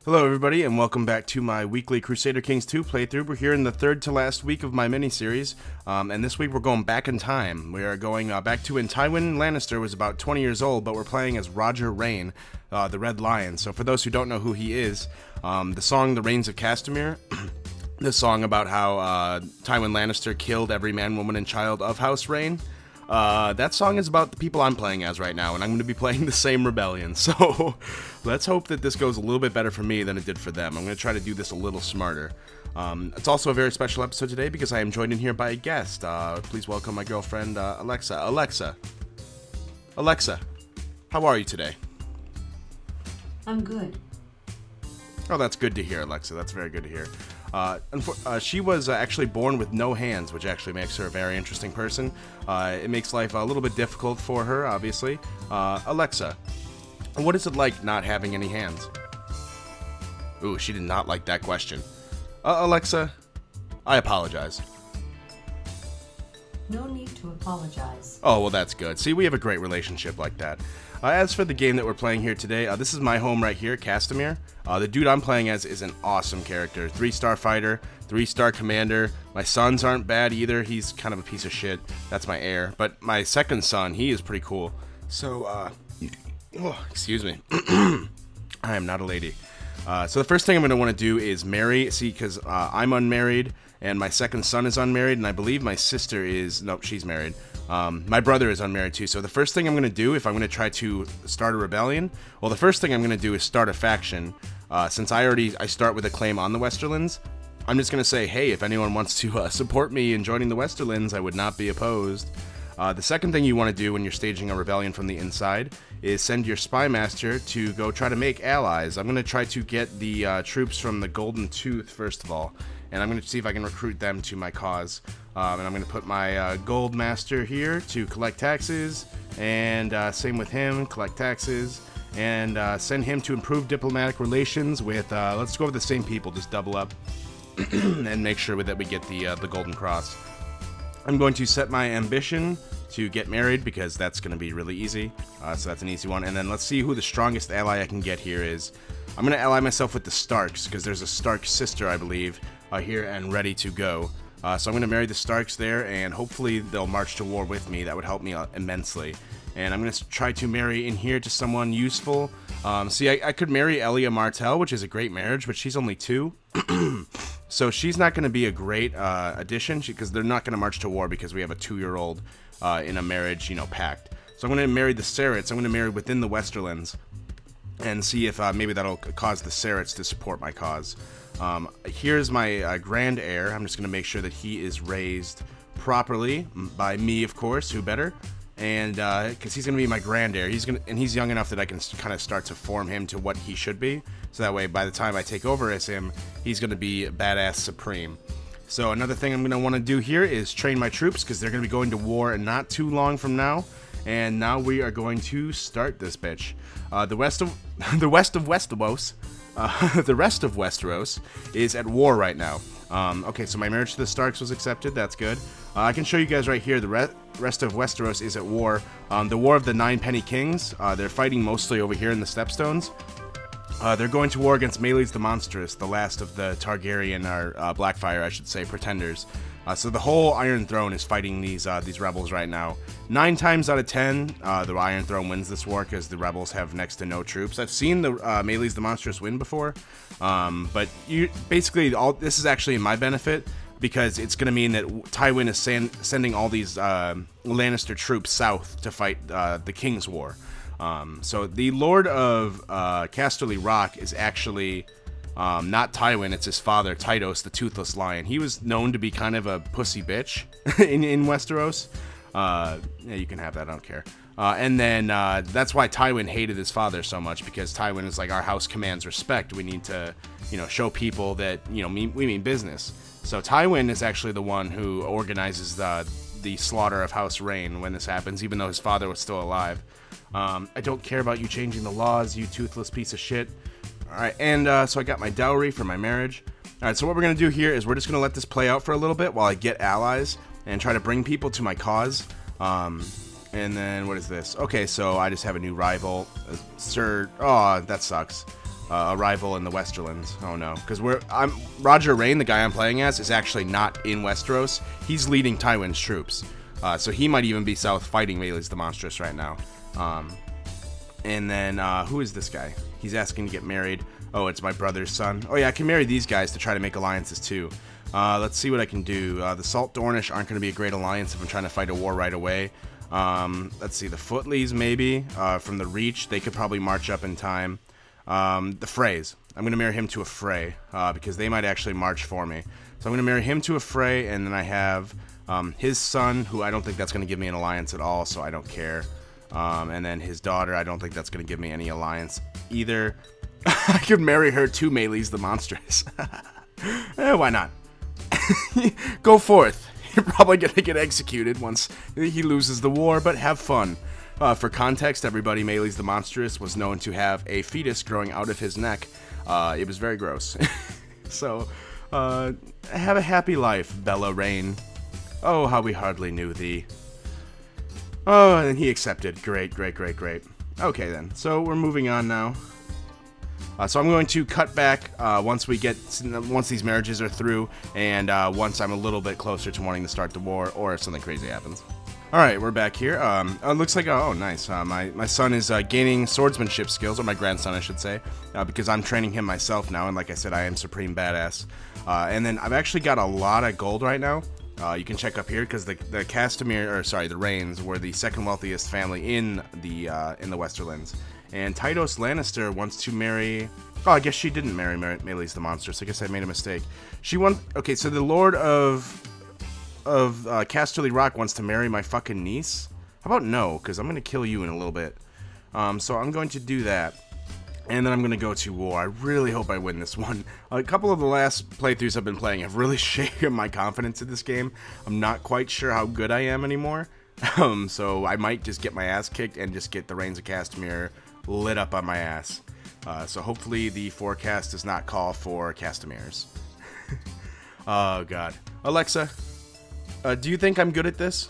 Hello everybody and welcome back to my weekly Crusader Kings 2 playthrough. We're here in the third to last week of my mini-series, and this week we're going back in time. We are going back to when Tywin Lannister was about 20 years old, but we're playing as Roger Reyne, the Red Lion. So for those who don't know who he is, the song The Reigns of Castamere, the song about how Tywin Lannister killed every man, woman, and child of House Reyne, that song is about the people I'm playing as right now, and I'm going to be playing the same rebellion, so let's hope that this goes a little bit better for me than it did for them. I'm going to try to do this a little smarter. It's also a very special episode today because I am joined in here by a guest. Please welcome my girlfriend, Alexa. Alexa, how are you today? I'm good. Oh, that's good to hear, Alexa. That's very good to hear. She was actually born with no hands, which actually makes her a very interesting person. It makes life a little bit difficult for her, obviously. Alexa, what is it like not having any hands? Ooh, she did not like that question. Alexa, I apologize. No need to apologize. Oh, well, that's good. See, we have a great relationship like that. As for the game that we're playing here today, this is my home right here, Castamere. The dude I'm playing as is an awesome character. 3-star fighter, 3-star commander. My sons aren't bad either. He's kind of a piece of shit. That's my heir. But my second son, he is pretty cool. So, oh, excuse me. I am not a lady. So the first thing I'm going to want to do is marry. See, because I'm unmarried, and my second son is unmarried, and I believe my sister is... Nope, she's married. My brother is unmarried too, so the first thing I'm going to do if I'm going to try to start a rebellion, well, the first thing I'm going to do is start a faction. Since I start with a claim on the Westerlands, I'm just going to say, hey, if anyone wants to support me in joining the Westerlands, I would not be opposed. The second thing you want to do when you're staging a rebellion from the inside is send your spy master to go try to make allies. I'm going to try to get the troops from the Golden Tooth first of all, and I'm going to see if I can recruit them to my cause. And I'm going to put my gold master here to collect taxes, and same with him, collect taxes, and send him to improve diplomatic relations with, let's go with the same people, just double up, and make sure that we get the Golden Cross. I'm going to set my ambition to get married because that's going to be really easy, so that's an easy one. And then let's see who the strongest ally I can get here is. I'm going to ally myself with the Starks because there's a Stark sister, I believe, here and ready to go. So I'm going to marry the Starks there, and hopefully they'll march to war with me. That would help me immensely. And I'm going to try to marry in here to someone useful. See, I could marry Elia Martell, which is a great marriage, but she's only 2. So she's not going to be a great addition, because they're not going to march to war because we have a 2-year-old in a marriage, pact. So I'm going to marry the Sarets. I'm going to marry within the Westerlands and see if maybe that'll cause the Sarets to support my cause. Here's my grand heir. I'm just going to make sure that he is raised properly by me, of course. Who better? And because he's going to be my grand heir, he's young enough that I can kind of start to form him to what he should be. So that way, by the time I take over as him, he's going to be badass supreme. So another thing I'm going to want to do here is train my troops because they're going to be going to war not too long from now. And now we are going to start this bitch. The rest of Westeros. The rest of Westeros is at war right now. Okay, so my marriage to the Starks was accepted. That's good. I can show you guys right here. The rest of Westeros is at war. The War of the Nine Penny Kings. They're fighting mostly over here in the Stepstones. They're going to war against Meleys the Monstrous, the last of the Targaryen, or Blackfyre, I should say, pretenders. So the whole Iron Throne is fighting these rebels right now. 9 times out of 10, the Iron Throne wins this war because the rebels have next to no troops. I've seen the Meleys the Monstrous win before, but basically this is actually in my benefit because it's going to mean that Tywin is sending all these Lannister troops south to fight the King's War. So the Lord of Casterly Rock is actually... not Tywin, it's his father, Tytos, the Toothless Lion. He was known to be kind of a pussy bitch in Westeros. Yeah, you can have that, I don't care. And then that's why Tywin hated his father so much, because Tywin is like, our house commands respect. We need to, show people that, we mean business. So Tywin is actually the one who organizes the slaughter of House Reyne when this happens, even though his father was still alive. I don't care about you changing the laws, you toothless piece of shit. Alright, and so I got my dowry for my marriage. Alright, so what we're going to do here is we're just going to let this play out for a little bit while I get allies and try to bring people to my cause. And then, what is this? Okay, so I just have a new rival. Sir... Oh, that sucks. a rival in the Westerlands. Oh no, because Roger Reyne, the guy I'm playing as, is actually not in Westeros. He's leading Tywin's troops, so he might even be south fighting Reynes the Monstrous right now. And then who is this guy? He's asking to get married. Oh, it's my brother's son. Oh yeah, I can marry these guys to try to make alliances too. Let's see what I can do. The Salt Dornish aren't going to be a great alliance if I'm trying to fight a war right away. Let's see, the Footleys maybe, from the Reach, they could probably march up in time. The Freys, I'm going to marry him to a Frey, because they might actually march for me. So I'm going to marry him to a Frey, and then I have his son, who I don't think that's going to give me an alliance at all, so I don't care. And then his daughter, I don't think that's going to give me any alliance either. I could marry her to Reynes the Monstrous. Why not? Go forth. You're probably going to get executed once he loses the war, but have fun. For context, everybody, Reynes the Monstrous was known to have a fetus growing out of his neck. It was very gross. So, have a happy life, Bella Reyne. Oh, how we hardly knew thee. Oh, and he accepted. Great, great, great, great. Okay, then. So, we're moving on now. So I'm going to cut back once these marriages are through, and once I'm a little bit closer to wanting to start the war, or if something crazy happens. Alright, we're back here. It looks like, oh, nice. My son is gaining swordsmanship skills, or my grandson, I should say, because I'm training him myself now, and like I said, I am Supreme Badass. And then I've actually got a lot of gold right now. You can check up here, because the Castamere, or sorry, the Reynes were the second wealthiest family in the Westerlands. And Tywin Lannister wants to marry... Oh, I guess she didn't marry Reynes the Monstrous. I guess I made a mistake. Okay, so the Lord of Casterly Rock wants to marry my fucking niece? How about no? Because I'm going to kill you in a little bit. So I'm going to do that. And then I'm going to go to war. I really hope I win this one. A couple of the last playthroughs I've been playing have really shaken my confidence in this game. I'm not quite sure how good I am anymore. So I might just get my ass kicked and just get the Reynes of Castamere lit up on my ass. So hopefully the forecast does not call for Castameres. Oh god. Alexa, do you think I'm good at this?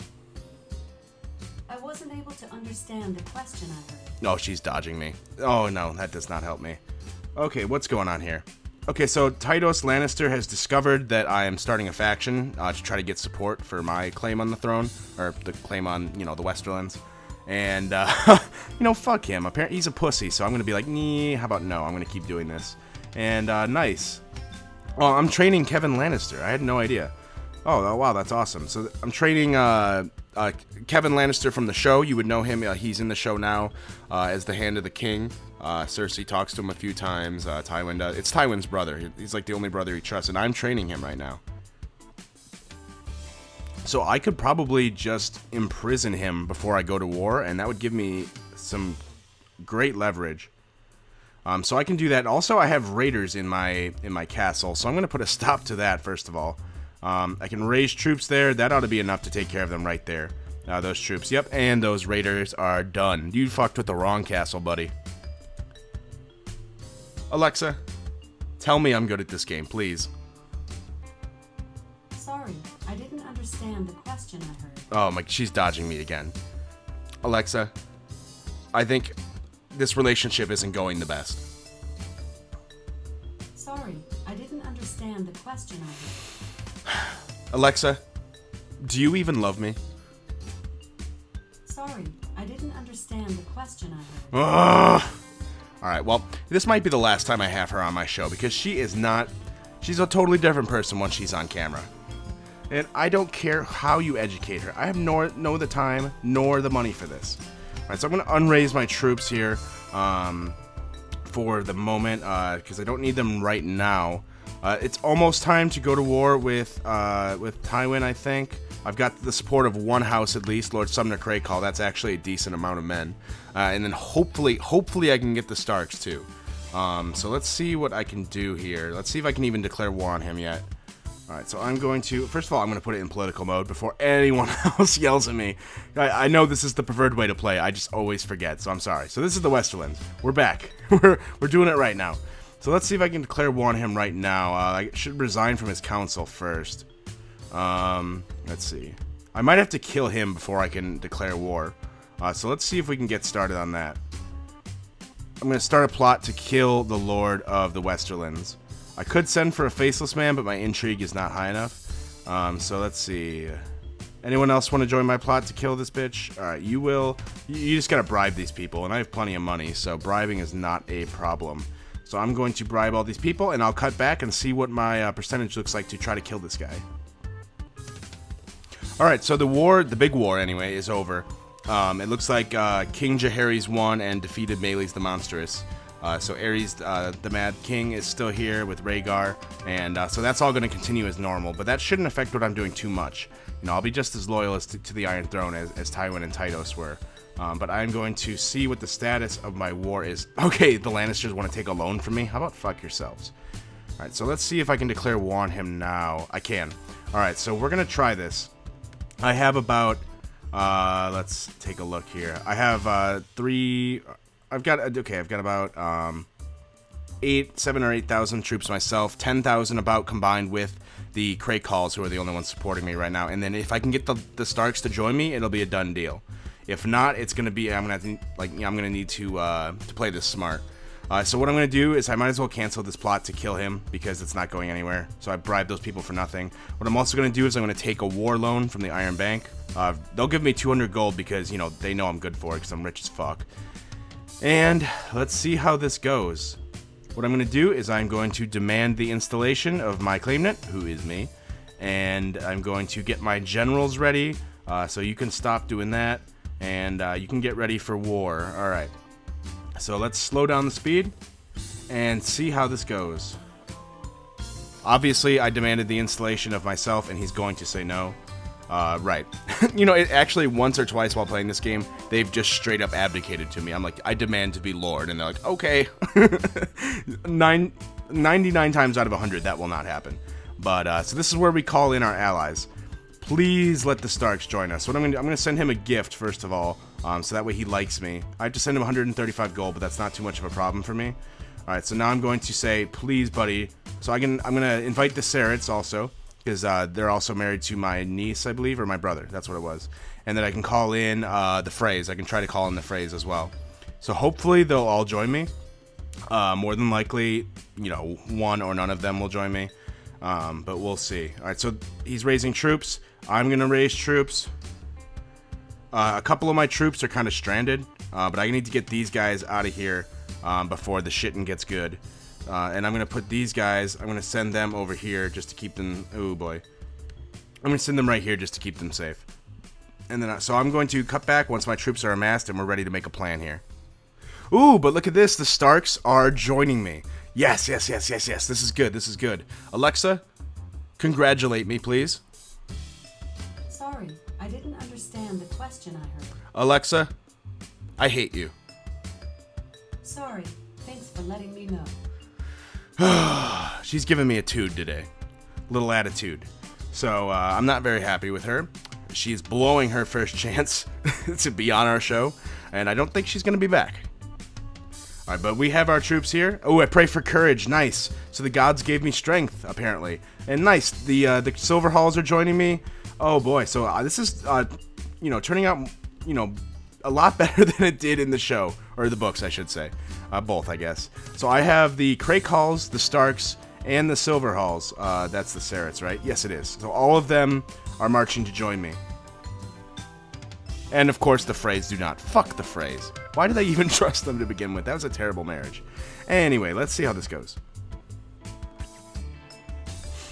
I wasn't able to understand the question I heard. Oh, she's dodging me. Oh no, that does not help me. Okay, what's going on here? Okay, so Tywin Lannister has discovered that I am starting a faction to try to get support for my claim on the throne, or the claim on, you know, the Westerlands. And, you know, fuck him. Apparently, he's a pussy, so I'm going to be like, nee, how about no? I'm going to keep doing this. And, nice. Oh, I'm training Kevin Lannister. I had no idea. Oh, wow, that's awesome. So, I'm training, Kevin Lannister from the show. You would know him. He's in the show now, as the Hand of the King. Cersei talks to him a few times. Tywin does. It's Tywin's brother. He's like the only brother he trusts, and I'm training him right now. So I could probably just imprison him before I go to war, and that would give me some great leverage. So I can do that. Also, I have raiders in my castle, so I'm going to put a stop to that first of all. I can raise troops there. That ought to be enough to take care of them right there. Those troops, yep, and those raiders are done. You fucked with the wrong castle, buddy. Alexa, tell me I'm good at this game, please. Sorry, I didn't understand the question I heard. Oh my, she's dodging me again. Alexa, I think this relationship isn't going the best. Sorry, I didn't understand the question I heard. Alexa, do you even love me? Sorry, I didn't understand the question I heard. Ugh. Alright, well, this might be the last time I have her on my show, because she is not... She's a totally different person when she's on camera. And I don't care how you educate her. I have nor the time, nor the money for this. Alright, so I'm going to unraise my troops here for the moment, because I don't need them right now. It's almost time to go to war with Tywin, I think. I've got the support of one house at least, Lord Sumner Craycall. That's actually a decent amount of men. And then hopefully I can get the Starks too. So let's see what I can do here. Let's see if I can even declare war on him yet. Alright, so I'm going to... First of all, I'm going to put it in political mode before anyone else yells at me. I know this is the preferred way to play. I just always forget, so I'm sorry. So this is the Westerlands. We're back. We're doing it right now. So let's see if I can declare war on him right now. I should resign from his council first. Let's see. I might have to kill him before I can declare war. So let's see if we can get started on that. I'm going to start a plot to kill the Lord of the Westerlands. I could send for a faceless man, but my intrigue is not high enough. So let's see. Anyone else want to join my plot to kill this bitch? Alright, you will. You just gotta bribe these people, and I have plenty of money, so bribing is not a problem. So I'm going to bribe all these people, and I'll cut back and see what my percentage looks like to try to kill this guy. Alright, so the war, the big war anyway, is over. It looks like King Jaehaerys won and defeated Meleys the Monstrous. So Aerys, the Mad King, is still here with Rhaegar, and so that's all going to continue as normal, but that shouldn't affect what I'm doing too much. You know, I'll be just as loyal to the Iron Throne as Tywin and Tytos were, but I'm going to see what the status of my war is. Okay, the Lannisters want to take a loan from me? How about fuck yourselves? Alright, so let's see if I can declare war on him now. I can. Alright, so we're going to try this. I have about, let's take a look here. I have, I've got about 7,000 or 8,000 troops myself, 10,000 about combined with the Kraykals, who are the only ones supporting me right now. And then if I can get the Starks to join me, it'll be a done deal. If not, it's gonna be I'm gonna need to play this smart. So what I'm gonna do is I might as well cancel this plot to kill him because it's not going anywhere. So I bribed those people for nothing. What I'm also gonna do is I'm gonna take a war loan from the Iron Bank. They'll give me 200 gold because, you know, they know I'm good for it because I'm rich as fuck. And let's see how this goes. What I'm going to do is I'm going to demand the installation of my claimant, who is me, and I'm going to get my generals ready, so you can stop doing that, and you can get ready for war. Alright, so let's slow down the speed and see how this goes. Obviously, I demanded the installation of myself, and he's going to say no. Right. You know, it actually once or twice while playing this game, they've just straight up abdicated to me. I'm like, I demand to be Lord, and they're like, okay. 99 times out of 100, that will not happen. But, so this is where we call in our allies. Please let the Starks join us. What I'm going to send him a gift, first of all, so that way he likes me. I have to send him 135 gold, but that's not too much of a problem for me. Alright, so now I'm going to say, please, buddy. So I'm going to invite the Sarats also, because they're also married to my niece, I believe, or my brother. That's what it was. And then I can call in the Freys. I can try to call in the Freys as well. So hopefully they'll all join me. More than likely, you know, one or none of them will join me. But we'll see. Alright, so he's raising troops. I'm going to raise troops. A couple of my troops are kind of stranded. But I need to get these guys out of here before the shitting gets good. And I'm going to put these guys, I'm going to send them over here just to keep them, oh boy. I'm going to send them right here just to keep them safe. And then, so I'm going to cut back once my troops are amassed and we're ready to make a plan here. Ooh, but look at this, the Starks are joining me. Yes, yes, yes, yes, yes, this is good, this is good. Alexa, congratulate me, please. Sorry, I didn't understand the question I heard. Alexa, I hate you. Sorry, thanks for letting me know. She's giving me a tood today. Little attitude. So, I'm not very happy with her. She's blowing her first chance to be on our show, and I don't think she's going to be back. Alright, but we have our troops here. Oh, I pray for courage. Nice. So the gods gave me strength, apparently. And nice. The Silver Halls are joining me. Oh, boy. So, this is, you know, turning out, you know, a lot better than it did in the show. Or the books, I should say. Both, I guess. So I have the Kraykals, the Starks, and the Silver Halls. That's the Sarats, right? Yes, it is. So all of them are marching to join me. And, of course, the Freys do not. Fuck the Freys. Why did I even trust them to begin with? That was a terrible marriage. Anyway, let's see how this goes.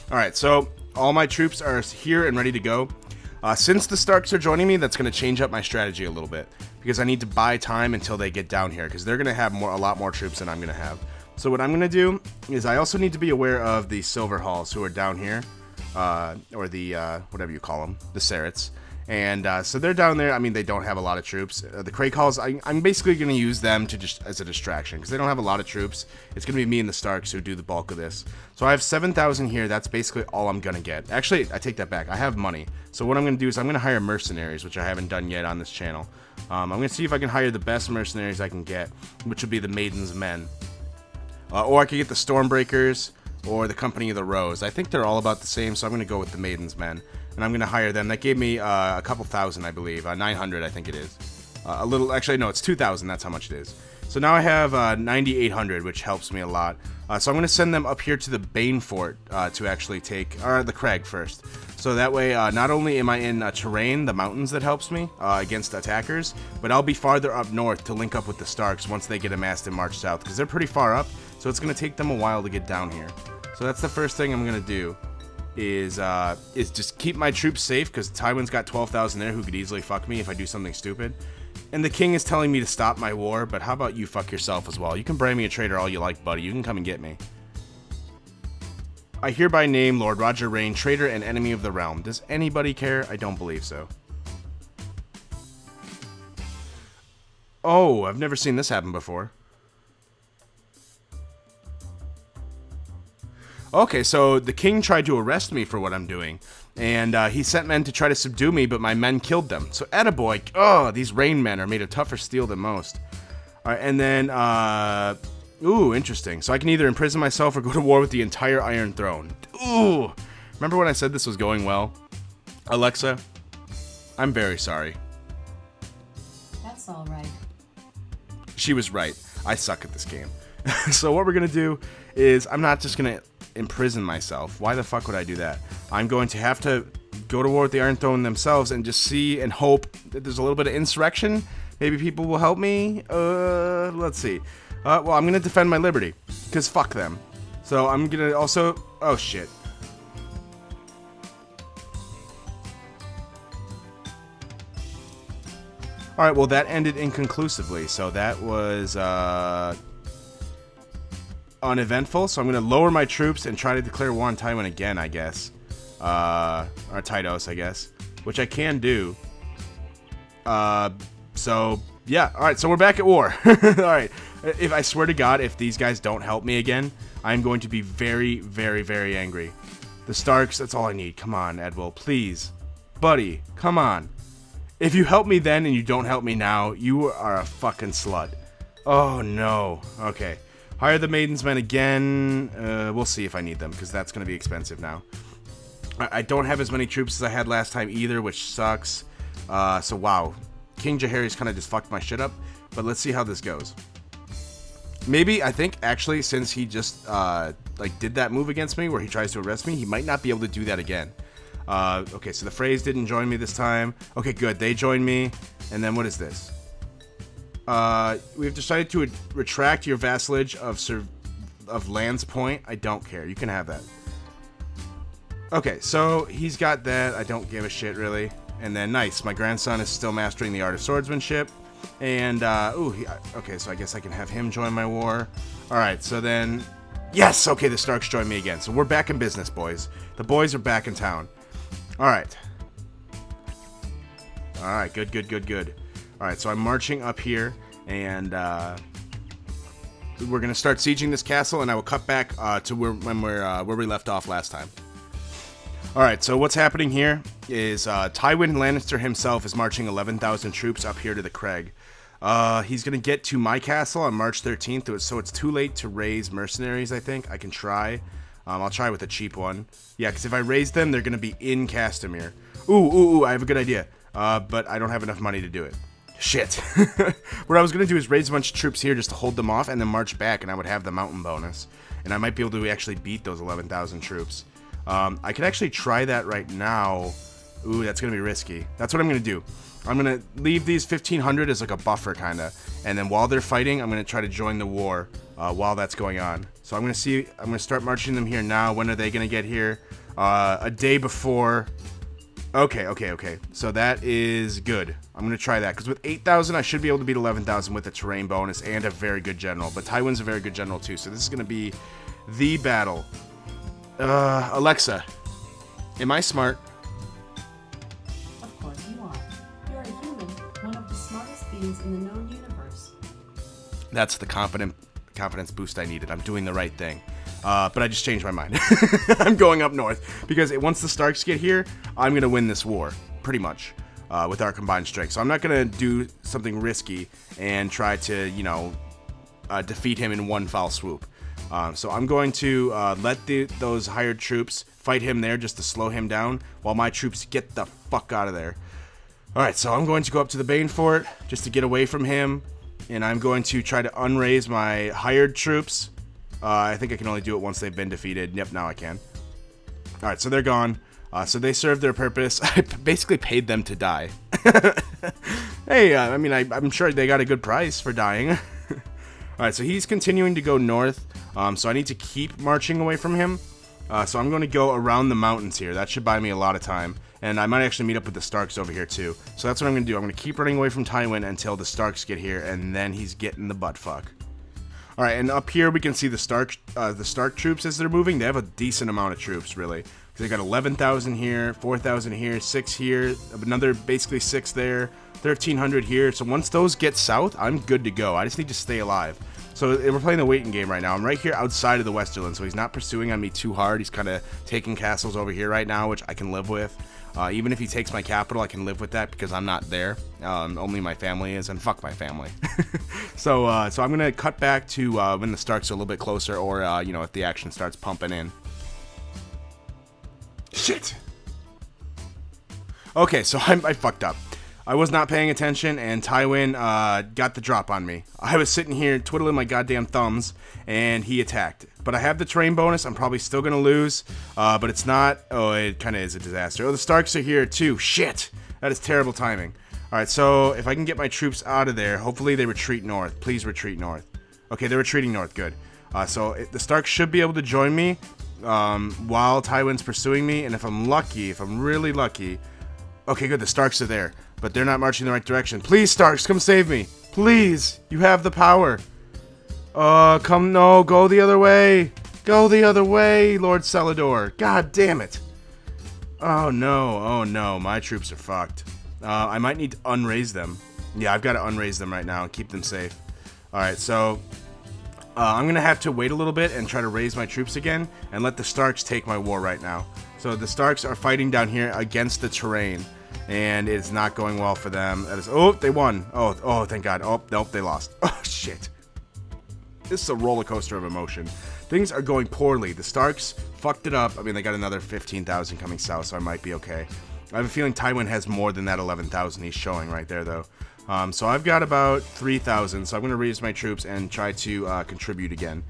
Alright, so all my troops are here and ready to go. Since the Starks are joining me, that's going to change up my strategy a little bit. Because I need to buy time until they get down here. Because they're going to have a lot more troops than I'm going to have. So what I'm going to do is I also need to be aware of the Silver Halls who are down here. Or the, whatever you call them, the Sarats. And so they're down there. I mean, they don't have a lot of troops. The Kraykals, I'm basically going to use them to just as a distraction because they don't have a lot of troops. It's going to be me and the Starks who do the bulk of this. So I have 7,000 here. That's basically all I'm going to get. Actually, I take that back. I have money. So what I'm going to do is I'm going to hire mercenaries, which I haven't done yet on this channel. I'm going to see if I can hire the best mercenaries I can get, which would be the Maiden's Men. Or I could get the Stormbreakers or the Company of the Rose. I think they're all about the same, so I'm going to go with the Maiden's Men. And I'm going to hire them. That gave me a couple thousand, I believe. 900, I think it is. A little, actually, no, it's 2,000. That's how much it is. So now I have 9,800, which helps me a lot. So I'm going to send them up here to the Bane Fort to actually take the Crag first. So that way, not only am I in terrain, the mountains that helps me against attackers, but I'll be farther up north to link up with the Starks once they get amassed and march south, because they're pretty far up, so it's going to take them a while to get down here. So that's the first thing I'm going to do, is just keep my troops safe, because Tywin's got 12,000 there who could easily fuck me if I do something stupid. And the king is telling me to stop my war, but how about you fuck yourself as well? You can brand me a traitor all you like, buddy. You can come and get me. I hereby name Lord Roger Reyne traitor and enemy of the realm. Does anybody care? I don't believe so. Oh, I've never seen this happen before. Okay, so the king tried to arrest me for what I'm doing, and he sent men to try to subdue me, but my men killed them. So attaboy. Oh, these Reyne men are made of tougher steel than most. Alright, and then, ooh, interesting. So I can either imprison myself or go to war with the entire Iron Throne. Ooh! Remember when I said this was going well? Alexa, I'm very sorry. That's alright. She was right. I suck at this game. So what we're going to do is, I'm not just going to imprison myself. Why the fuck would I do that? I'm going to have to go to war with the Iron Throne themselves and just see and hope that there's a little bit of insurrection. Maybe people will help me. Let's see. Well, I'm going to defend my liberty, because fuck them. So I'm going to also... Oh, shit. Alright, well, that ended inconclusively, so that was uneventful. So I'm going to lower my troops and try to declare war on Tywin again, I guess. Or Tydos, I guess. Which I can do. So, yeah. Alright, so we're back at war. Alright. If I swear to God, if these guys don't help me again, I'm going to be very, very, very angry. The Starks, that's all I need. Come on, Edwil, please. Buddy, come on. If you help me then and you don't help me now, you are a fucking slut. Oh, no. Okay. Hire the Maiden's Men again. We'll see if I need them, because that's going to be expensive now. I don't have as many troops as I had last time either, which sucks. So, wow. King Jaehaerys kind of just fucked my shit up. But let's see how this goes. Maybe, I think, actually, since he just, like, did that move against me where he tries to arrest me, he might not be able to do that again. Okay, so the Freys didn't join me this time. Okay, good. They joined me. And then what is this? We've decided to retract your vassalage of Land's Point. I don't care. You can have that. Okay, so he's got that. I don't give a shit, really. And then, nice. My grandson is still mastering the art of swordsmanship. And, okay, so I guess I can have him join my war. Alright, so then... Yes! Okay, the Starks join me again. So we're back in business, boys. The boys are back in town. Alright. Alright, good, good, good, good. Alright, so I'm marching up here, and, we're gonna start sieging this castle, and I will cut back, to where we left off last time. Alright, so what's happening here is, Tywin Lannister himself is marching 11,000 troops up here to the Crag. He's gonna get to my castle on March 13th, so it's too late to raise mercenaries, I think. I can try. I'll try with a cheap one. Yeah, because if I raise them, they're gonna be in Castamere. Ooh, I have a good idea. But I don't have enough money to do it. Shit. What I was gonna do is raise a bunch of troops here just to hold them off, and then march back, and I would have the mountain bonus. And I might be able to actually beat those 11,000 troops. I could actually try that right now. Ooh, that's gonna be risky. That's what I'm gonna do. I'm gonna leave these 1,500 as like a buffer, kinda. And then while they're fighting, I'm gonna try to join the war while that's going on. So I'm gonna start marching them here now. When are they gonna get here? A day before. Okay. So that is good. I'm gonna try that, because with 8,000, I should be able to beat 11,000 with a terrain bonus and a very good general. But Tywin's a very good general too, so this is gonna be the battle. Alexa, am I smart? Of course you are. You're a human, one of the smartest beings in the known universe. That's the confidence boost I needed. I'm doing the right thing. But I just changed my mind. I'm going up north, because once the Starks get here, I'm going to win this war, pretty much, with our combined strength. So I'm not going to do something risky and try to, you know, defeat him in one foul swoop. So I'm going to let those hired troops fight him there just to slow him down, while my troops get the fuck out of there. Alright, so I'm going to go up to the Bane Fort just to get away from him. and I'm going to try to unraise my hired troops. I think I can only do it once they've been defeated. Yep, now I can. Alright, so they're gone. So they served their purpose. I basically paid them to die. Hey, I mean, I'm sure they got a good price for dying. Alright, so he's continuing to go north. So I need to keep marching away from him. So I'm going to go around the mountains here. That should buy me a lot of time. And I might actually meet up with the Starks over here too. So that's what I'm going to do. I'm going to keep running away from Tywin until the Starks get here, and then he's getting the butt fuck. Alright, and up here we can see the Stark troops as they're moving. They have a decent amount of troops, really. They got 11,000 here, 4,000 here, 6 here, another basically 6 there, 1,300 here. So once those get south, I'm good to go. I just need to stay alive. So we're playing the waiting game right now. I'm right here outside of the Westerland, so he's not pursuing on me too hard. He's kind of taking castles over here right now, which I can live with. Even if he takes my capital, I can live with that because I'm not there. Only my family is, and fuck my family. So I'm going to cut back to when the Starks are a little bit closer, or, you know, if the action starts pumping in. Shit! Okay, so I fucked up. I was not paying attention, and Tywin got the drop on me. I was sitting here twiddling my goddamn thumbs, and he attacked. But I have the terrain bonus. I'm probably still going to lose, but it's not. Oh, it kind of is a disaster. Oh, the Starks are here, too. Shit! That is terrible timing. Alright, so if I can get my troops out of there, hopefully they retreat north. Please retreat north. Okay, they're retreating north. Good. So the Starks should be able to join me while Tywin's pursuing me, and if I'm lucky, if I'm really lucky... Okay, good, the Starks are there, but they're not marching in the right direction. Please, Starks, come save me. Please, you have the power. No, go the other way. Go the other way, Lord Celador. God damn it. Oh no, my troops are fucked. I might need to unraise them. Yeah, I've got to unraise them right now and keep them safe. Alright, so... I'm going to have to wait a little bit and try to raise my troops again and let the Starks take my war right now. So the Starks are fighting down here against the terrain, and it's not going well for them. That is, oh, they won. Oh, thank God. Oh, nope, they lost. Oh, shit. This is a roller coaster of emotion. Things are going poorly. The Starks fucked it up. I mean, they got another 15,000 coming south, so I might be okay. I have a feeling Tywin has more than that 11,000 he's showing right there, though. So I've got about 3,000, so I'm going to raise my troops and try to contribute again.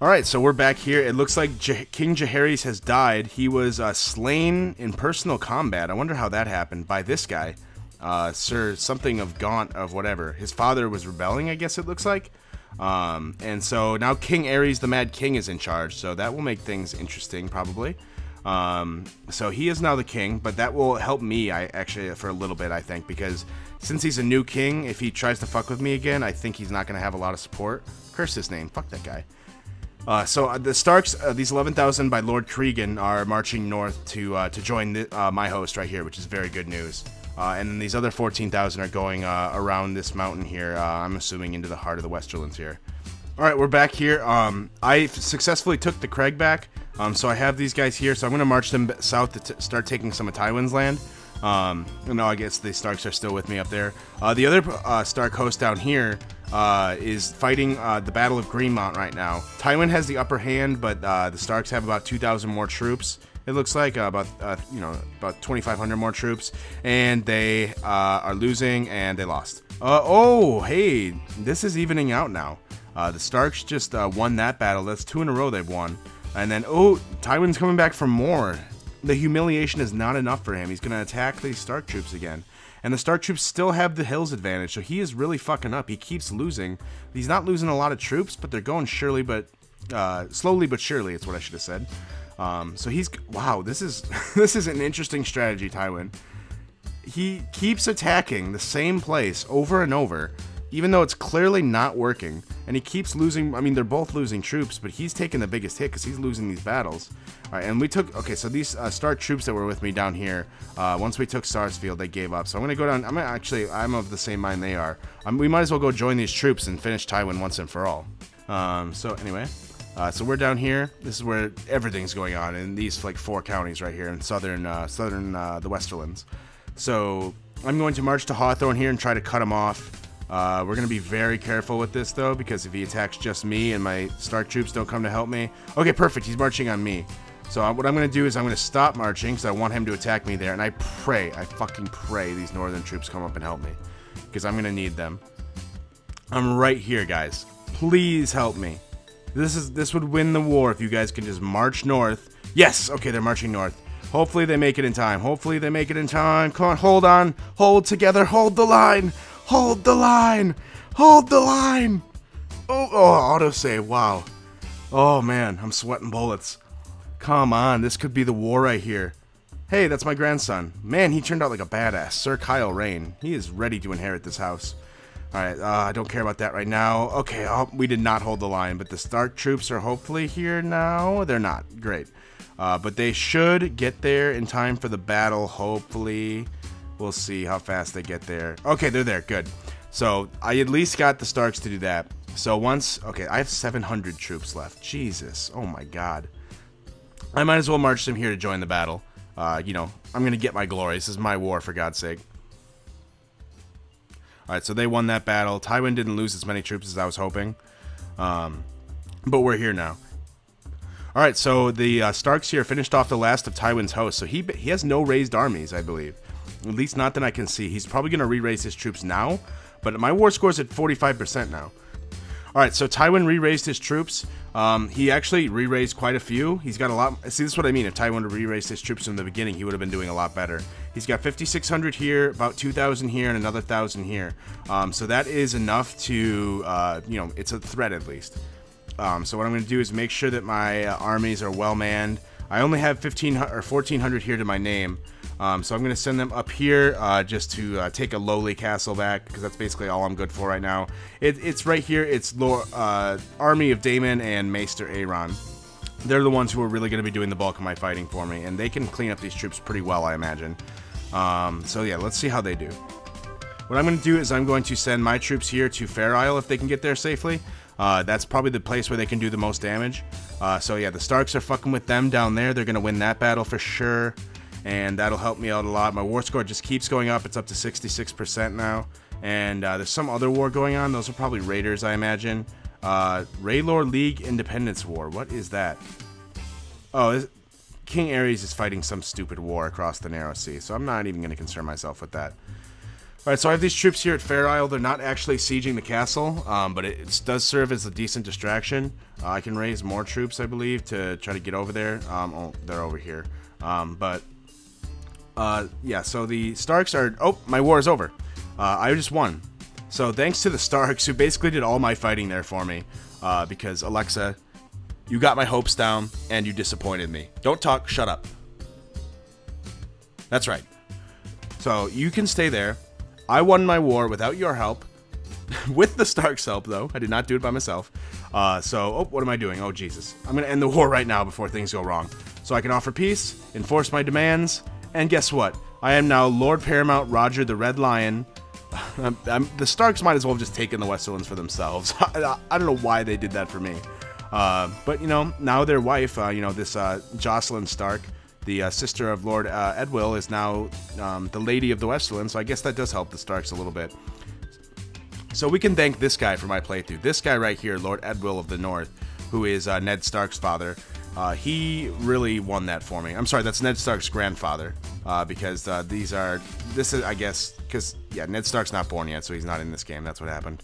Alright, so we're back here. It looks like King Jaehaerys has died. He was slain in personal combat. I wonder how that happened by this guy. Sir something of Gaunt of whatever. His father was rebelling, I guess it looks like. And so now King Aerys the Mad King is in charge, so that will make things interesting, probably. So he is now the king, but that will help me, actually, for a little bit, I think, because since he's a new king, if he tries to fuck with me again, I think he's not going to have a lot of support. Curse his name. Fuck that guy. So the Starks, these 11,000 by Lord Cregan, are marching north to join my host right here, which is very good news. And then these other 14,000 are going around this mountain here, I'm assuming into the heart of the Westerlands here. Alright, we're back here. I successfully took the Craig back, so I have these guys here, so I'm going to march them south to start taking some of Tywin's land. No, I guess the Starks are still with me up there. The other Stark host down here is fighting the Battle of Greenmount right now. Tywin has the upper hand, but the Starks have about 2,000 more troops. It looks like about 2,500 more troops, and they are losing, and they lost. Oh, hey, this is evening out now. The Starks just won that battle. That's 2 in a row they've won. And then, oh, Tywin's coming back for more. The humiliation is not enough for him. He's going to attack these Stark troops again. And the Stark troops still have the hills advantage, so he is really fucking up. He keeps losing. He's not losing a lot of troops, but they're going slowly but surely, is what I should have said. So he's... Wow, this is an interesting strategy, Tywin. He keeps attacking the same place over and over, even though it's clearly not working, and he keeps losing. I mean, they're both losing troops, but he's taking the biggest hit because he's losing these battles. All right, and we took, okay, so these Stark troops that were with me down here, once we took Sarsfield, they gave up. So I'm going to go down, I'm of the same mind they are. We might as well go join these troops and finish Tywin once and for all. So anyway, so we're down here. This is where everything's going on in these, like, 4 counties right here in southern the Westerlands. So I'm going to march to Hawthorne here and try to cut him off. We're going to be very careful with this, though, because if he attacks just me and my Stark troops don't come to help me... Okay, perfect. He's marching on me. So what I'm going to do is I'm going to stop marching because I want him to attack me there. And I fucking pray these northern troops come up and help me, because I'm going to need them. I'm right here, guys. Please help me. This would win the war if you guys can just march north. Yes! Okay, they're marching north. Hopefully they make it in time. Hopefully they make it in time. Come on, hold on. Hold together. Hold the line. Hold the line. Hold the line. Oh, autosave. Wow. Oh, man. I'm sweating bullets. Come on. This could be the war right here. Hey, that's my grandson. Man, he turned out like a badass. Sir Kyle Reyne. He is ready to inherit this house. Alright, I don't care about that right now. Okay, we did not hold the line, but the Stark troops are hopefully here now. They're not. Great. But they should get there in time for the battle, hopefully. We'll see how fast they get there. Okay, they're there. Good. So, I at least got the Starks to do that. So once... Okay, I have 700 troops left. Jesus. Oh my god. I might as well march them here to join the battle. You know, I'm going to get my glory. This is my war, for God's sake. Alright, so they won that battle. Tywin didn't lose as many troops as I was hoping. But we're here now. Alright, so the Starks here finished off the last of Tywin's hosts. So he has no raised armies, I believe. At least not that I can see. He's probably going to re-raise his troops now. But my war score's at 45% now. Alright, so Tywin re-raised his troops. He actually re-raised quite a few. He's got a lot... See, this is what I mean. If Tywin had re-raised his troops from the beginning, he would have been doing a lot better. He's got 5,600 here, about 2,000 here, and another 1,000 here. So that is enough to, you know, it's a threat at least. So what I'm going to do is make sure that my armies are well-manned. I only have 1,400 here to my name. So I'm going to send them up here just to take a lowly castle back, because that's basically all I'm good for right now. It's right here. It's Army of Daemon and Maester Aeron. They're the ones who are really going to be doing the bulk of my fighting for me, and they can clean up these troops pretty well, I imagine. So yeah, let's see how they do. What I'm going to do is I'm going to send my troops here to Fair Isle if they can get there safely. That's probably the place where they can do the most damage. So yeah, the Starks are fucking with them down there. They're going to win that battle for sure. And that'll help me out a lot. My war score just keeps going up. It's up to 66% now. And there's some other war going on. Those are probably raiders, I imagin. Raylor League Independence War. What is that? Oh, King Aerys is fighting some stupid war across the Narrow Sea. So I'm not even going to concern myself with that. Alright, so I have these troops here at Fair Isle. They're not actually sieging the castle, but it does serve as a decent distraction. I can raise more troops, I believe, to try to get over there. Oh, they're over here. Yeah, so the Starks are... Oh, my war is over. I just won. So thanks to the Starks, who basically did all my fighting there for me. Because, Alexa, you got my hopes down, and you disappointed me. Don't talk, shut up. That's right. So, you can stay there. I won my war without your help. With the Starks' help, though. I did not do it by myself. Oh, what am I doing? Oh, Jesus. I'm going to end the war right now before things go wrong. So I can offer peace, enforce my demands... And guess what? I am now Lord Paramount Roger the Red Lion. The Starks might as well have just taken the Westerlands for themselves. I don't know why they did that for me. But, you know, now their wife, you know, this Jocelyn Stark, the sister of Lord Edwyl, is now the Lady of the Westerlands. So I guess that does help the Starks a little bit. So we can thank this guy for my playthrough. This guy right here, Lord Edwyl of the North, who is Ned Stark's father. He really won that for me. I'm sorry, that's Ned Stark's grandfather, because this is, I guess, because, yeah, Ned Stark's not born yet, so he's not in this game. That's what happened.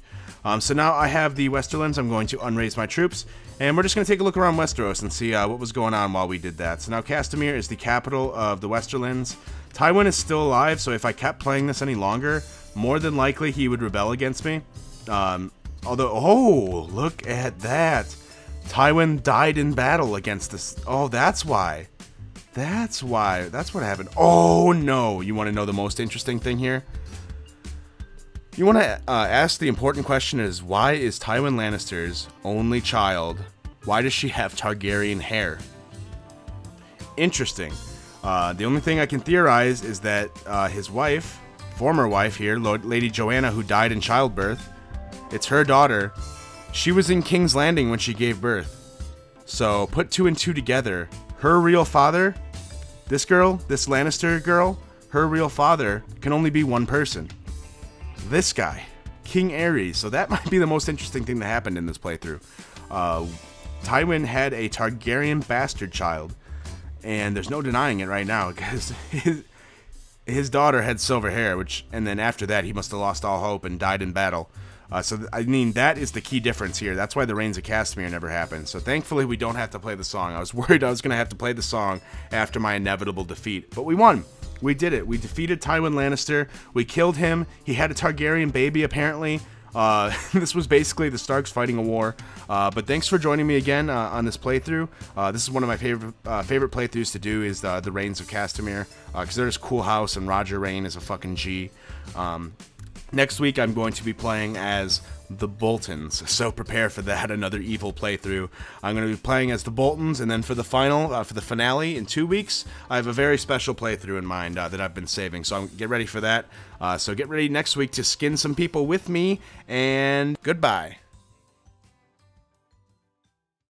So now I have the Westerlands. I'm going to unraise my troops, and we're just going to take a look around Westeros and see what was going on while we did that. So now Castamere is the capital of the Westerlands. Tywin is still alive, so if I kept playing this any longer, more than likely he would rebel against me. Although, oh, look at that. Tywin died in battle against this. Oh, that's why. That's why. That's what happened. Oh, no. You want to know the most interesting thing here? You want to ask the important question is, why is Tywin Lannister's only child, why does she have Targaryen hair? Interesting. The only thing I can theorize is that his wife, former wife here, Lady Joanna, who died in childbirth, it's her daughter. She was in King's Landing when she gave birth. So, put 2 and 2 together. Her real father, this girl, this Lannister girl, her real father can only be one person. This guy, King Aerys. So that might be the most interesting thing that happened in this playthrough. Tywin had a Targaryen bastard child. And there's no denying it right now, because his daughter had silver hair, and then after that he must have lost all hope and died in battle. I mean, that is the key difference here. That's why the Reigns of Castamere never happened. So thankfully, we don't have to play the song. I was worried I was going to have to play the song after my inevitable defeat. But we won. We did it. We defeated Tywin Lannister. We killed him. He had a Targaryen baby, apparently. This was basically the Starks fighting a war. But thanks for joining me again on this playthrough. This is one of my favorite playthroughs to do, is the Reigns of Castamere, because they're just cool house, and Roger Reyne is a fucking G. Next week, I'm going to be playing as the Boltons, so prepare for that, another evil playthrough. I'm going to be playing as the Boltons, and then for the finale in 2 weeks, I have a very special playthrough in mind that I've been saving, so get ready for that. So get ready next week to skin some people with me, and goodbye.